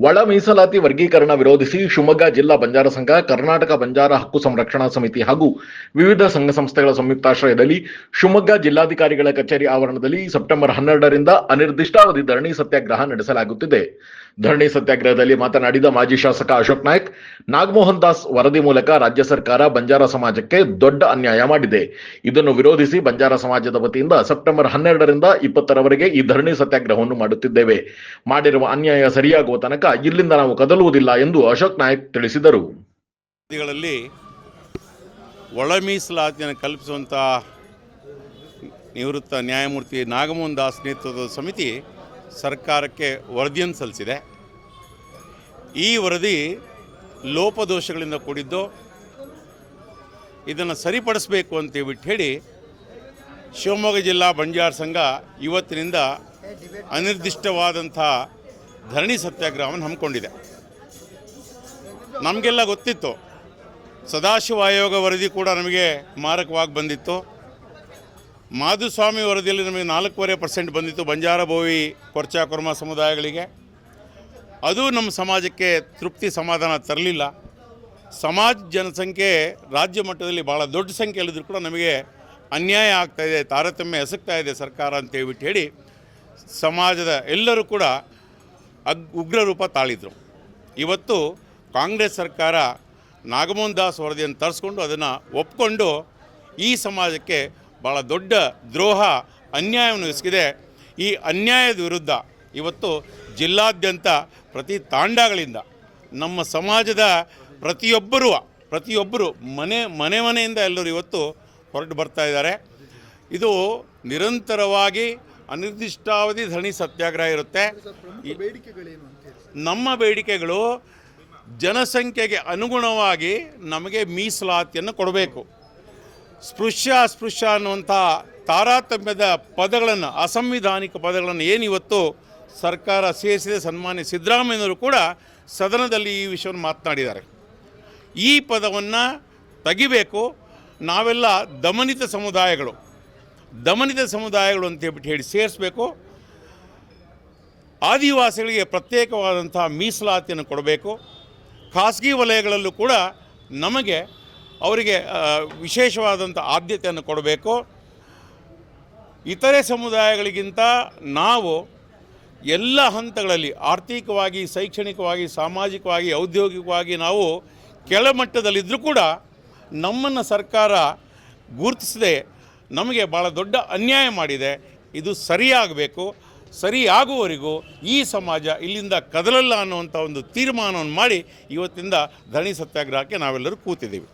ಒಳ ಮೀಸಲಾತಿ ವರ್ಗೀಕರಣ ವಿರೋಧಿಸಿ ಶಿವಮೊಗ್ಗ ಜಿಲ್ಲಾ ಬಂಜಾರ ಸಂಘ, ಕರ್ನಾಟಕ ಬಂಜಾರ ಹಕ್ಕು ಸಂರಕ್ಷಣಾ ಸಮಿತಿ ಹಾಗೂ ವಿವಿಧ ಸಂಘ ಸಂಸ್ಥೆಗಳ ಸಂಯುಕ್ತಾಶ್ರಯದಲ್ಲಿ ಶಿವಮೊಗ್ಗ ಜಿಲ್ಲಾಧಿಕಾರಿಗಳ ಕಚೇರಿ ಆವರಣದಲ್ಲಿ ಸೆಪ್ಟೆಂಬರ್ 12ರಿಂದ ಅನಿರ್ದಿಷ್ಟಾವಧಿ ಧರಣಿ ಸತ್ಯಾಗ್ರಹ ನಡೆಸಲಾಗುತ್ತಿದೆ. ಧರಣಿ ಸತ್ಯಾಗ್ರಹದಲ್ಲಿ ಮಾತನಾಡಿದ ಮಾಜಿ ಶಾಸಕ ಅಶೋಕ್ ನಾಯ್ಕ್, ನಾಗಮೋಹನ್ ದಾಸ್ ವರದಿ ಮೂಲಕ ರಾಜ್ಯ ಸರ್ಕಾರ ಬಂಜಾರ ಸಮಾಜಕ್ಕೆ ದೊಡ್ಡ ಅನ್ಯಾಯ ಮಾಡಿದೆ. ಇದನ್ನು ವಿರೋಧಿಸಿ ಬಂಜಾರ ಸಮಾಜದ ವತಿಯಿಂದ ಸೆಪ್ಟೆಂಬರ್ 12ರಿಂದ 20ರವರೆಗೆ ಈ ಧರಣಿ ಸತ್ಯಾಗ್ರಹವನ್ನು ಮಾಡುತ್ತಿದ್ದೇವೆ. ಮಾಡಿರುವ ಅನ್ಯಾಯ ಸರಿಯಾಗುವ ತನಕ ಇಲ್ಲಿಂದ ನಾವು ಕದಲುವುದಿಲ್ಲ ಎಂದು ಅಶೋಕ್ ನಾಯ್ಕ್ ತಿಳಿಸಿದರು. ಒಳ ಮೀಸಲಾತಿಯನ್ನು ಕಲ್ಪಿಸುವಂಥ ನಿವೃತ್ತ ನ್ಯಾಯಮೂರ್ತಿ ನಾಗಮೋಹನ್ ದಾಸ್ ನೇತೃತ್ವದ ಸಮಿತಿ ಸರ್ಕಾರಕ್ಕೆ ವರದಿಯನ್ನು ಸಲ್ಲಿಸಿದೆ. ಈ ವರದಿ ಲೋಪದೋಷಗಳಿಂದ ಕೂಡಿದ್ದು, ಇದನ್ನು ಸರಿಪಡಿಸಬೇಕು ಅಂತೇಳ್ಬಿಟ್ಟು ಹೇಳಿ ಶಿವಮೊಗ್ಗ ಜಿಲ್ಲಾ ಬಂಜಾರ ಸಂಘ ಇವತ್ತಿನಿಂದ ಅನಿರ್ದಿಷ್ಟವಾದಂಥ ಧರಣಿ ಸತ್ಯಾಗ್ರಹವನ್ನು ಹಮ್ಮಿಕೊಂಡಿದೆ. ನಮಗೆಲ್ಲ ಗೊತ್ತಿತ್ತು, ಸದಾಶಿವ ಆಯೋಗ ವರದಿ ಕೂಡ ನಮಗೆ ಮಾರಕವಾಗಿ ಬಂದಿತ್ತು. ಮಾಧುಸ್ವಾಮಿ ವರದಿಯಲ್ಲಿ ನಮಗೆ 4.5% ಬಂದಿತ್ತು ಬಂಜಾರ ಬೋವಿ ಕೊರ್ಚಾ ಕುರ್ಮ ಸಮುದಾಯಗಳಿಗೆ. ಅದು ನಮ್ಮ ಸಮಾಜಕ್ಕೆ ತೃಪ್ತಿ ಸಮಾಧಾನ ತರಲಿಲ್ಲ. ಸಮಾಜ ಜನಸಂಖ್ಯೆ ರಾಜ್ಯ ಮಟ್ಟದಲ್ಲಿ ಭಾಳ ದೊಡ್ಡ ಸಂಖ್ಯೆಯಲ್ಲಿದ್ದರೂ ಕೂಡ ನಮಗೆ ಅನ್ಯಾಯ ಆಗ್ತಾಯಿದೆ, ತಾರತಮ್ಯ ಎಸಗ್ತಾ ಇದೆ ಸರ್ಕಾರ ಅಂತೇಳ್ಬಿಟ್ಟು ಹೇಳಿ ಸಮಾಜದ ಎಲ್ಲರೂ ಕೂಡ ಉಗ್ರ ರೂಪ ತಾಳಿದರು. ಇವತ್ತು ಕಾಂಗ್ರೆಸ್ ಸರ್ಕಾರ ನಾಗಮೋಹನ್ ದಾಸ್ ವರದಿಯನ್ನು ತರಿಸ್ಕೊಂಡು ಅದನ್ನು ಒಪ್ಕೊಂಡು ಈ ಸಮಾಜಕ್ಕೆ ಭಾಳ ದೊಡ್ಡ ದ್ರೋಹ, ಅನ್ಯಾಯವನ್ನು ಎಸಗಿದೆ. ಈ ಅನ್ಯಾಯದ ವಿರುದ್ಧ ಇವತ್ತು ಜಿಲ್ಲಾದ್ಯಂತ ಪ್ರತಿ ತಾಂಡಗಳಿಂದ ನಮ್ಮ ಸಮಾಜದ ಪ್ರತಿಯೊಬ್ಬರು ಮನೆಯಿಂದ ಎಲ್ಲರೂ ಇವತ್ತು ಹೊರಟು ಬರ್ತಾ ಇದ್ದಾರೆ. ಇದು ನಿರಂತರವಾಗಿ ಅನಿರ್ದಿಷ್ಟಾವಧಿ ಧರಣಿ ಸತ್ಯಾಗ್ರಹ ಇರುತ್ತೆ. ನಮ್ಮ ಬೇಡಿಕೆಗಳು ಜನಸಂಖ್ಯೆಗೆ ಅನುಗುಣವಾಗಿ ನಮಗೆ ಮೀಸಲಾತಿಯನ್ನು ಕೊಡಬೇಕು. ಅಸ್ಪೃಶ್ಯ ಅನ್ನುವಂಥ ತಾರತಮ್ಯದ ಪದಗಳನ್ನು, ಅಸಂವಿಧಾನಿಕ ಪದಗಳನ್ನು ಏನಿವತ್ತು ಸರ್ಕಾರ ಸೇರಿಸಿದೆ, ಸನ್ಮಾನ್ಯ ಸಿದ್ದರಾಮಯ್ಯನವರು ಕೂಡ ಸದನದಲ್ಲಿ ಈ ವಿಷಯವನ್ನು ಮಾತನಾಡಿದ್ದಾರೆ. ಈ ಪದವನ್ನು ತೆಗಿಬೇಕು. ನಾವೆಲ್ಲ ದಮನಿತ ಸಮುದಾಯಗಳು ಅಂತೇಳ್ಬಿಟ್ಟು ಹೇಳಿ ಸೇರಿಸಬೇಕು. ಆದಿವಾಸಿಗಳಿಗೆ ಪ್ರತ್ಯೇಕವಾದಂಥ ಮೀಸಲಾತಿಯನ್ನು ಕೊಡಬೇಕು. ಖಾಸಗಿ ವಲಯಗಳಲ್ಲೂ ಕೂಡ ಅವರಿಗೆ ವಿಶೇಷವಾದಂಥ ಆದ್ಯತೆಯನ್ನು ಕೊಡಬೇಕು. ಇತರೆ ಸಮುದಾಯಗಳಿಗಿಂತ ನಾವು ಎಲ್ಲ ಹಂತಗಳಲ್ಲಿ ಆರ್ಥಿಕವಾಗಿ, ಶೈಕ್ಷಣಿಕವಾಗಿ, ಸಾಮಾಜಿಕವಾಗಿ, ಔದ್ಯೋಗಿಕವಾಗಿ ನಾವು ಕೆಳಮಟ್ಟದಲ್ಲಿದ್ದರೂ ಕೂಡ ನಮ್ಮನ್ನು ಸರ್ಕಾರ ಗುರುತಿಸದೆ ನಮಗೆ ಭಾಳ ದೊಡ್ಡ ಅನ್ಯಾಯ ಮಾಡಿದೆ. ಇದು ಸರಿಯಾಗಬೇಕು. ಸರಿಯಾಗುವವರೆಗೂ ಈ ಸಮಾಜ ಇಲ್ಲಿಂದ ಕದಲಲ್ಲ ಅನ್ನುವಂಥ ಒಂದು ತೀರ್ಮಾನವನ್ನು ಮಾಡಿ ಇವತ್ತಿಂದ ಧರಣಿ ಸತ್ಯಾಗ್ರಹಕ್ಕೆ ನಾವೆಲ್ಲರೂ ಕೂತಿದ್ದೀವಿ.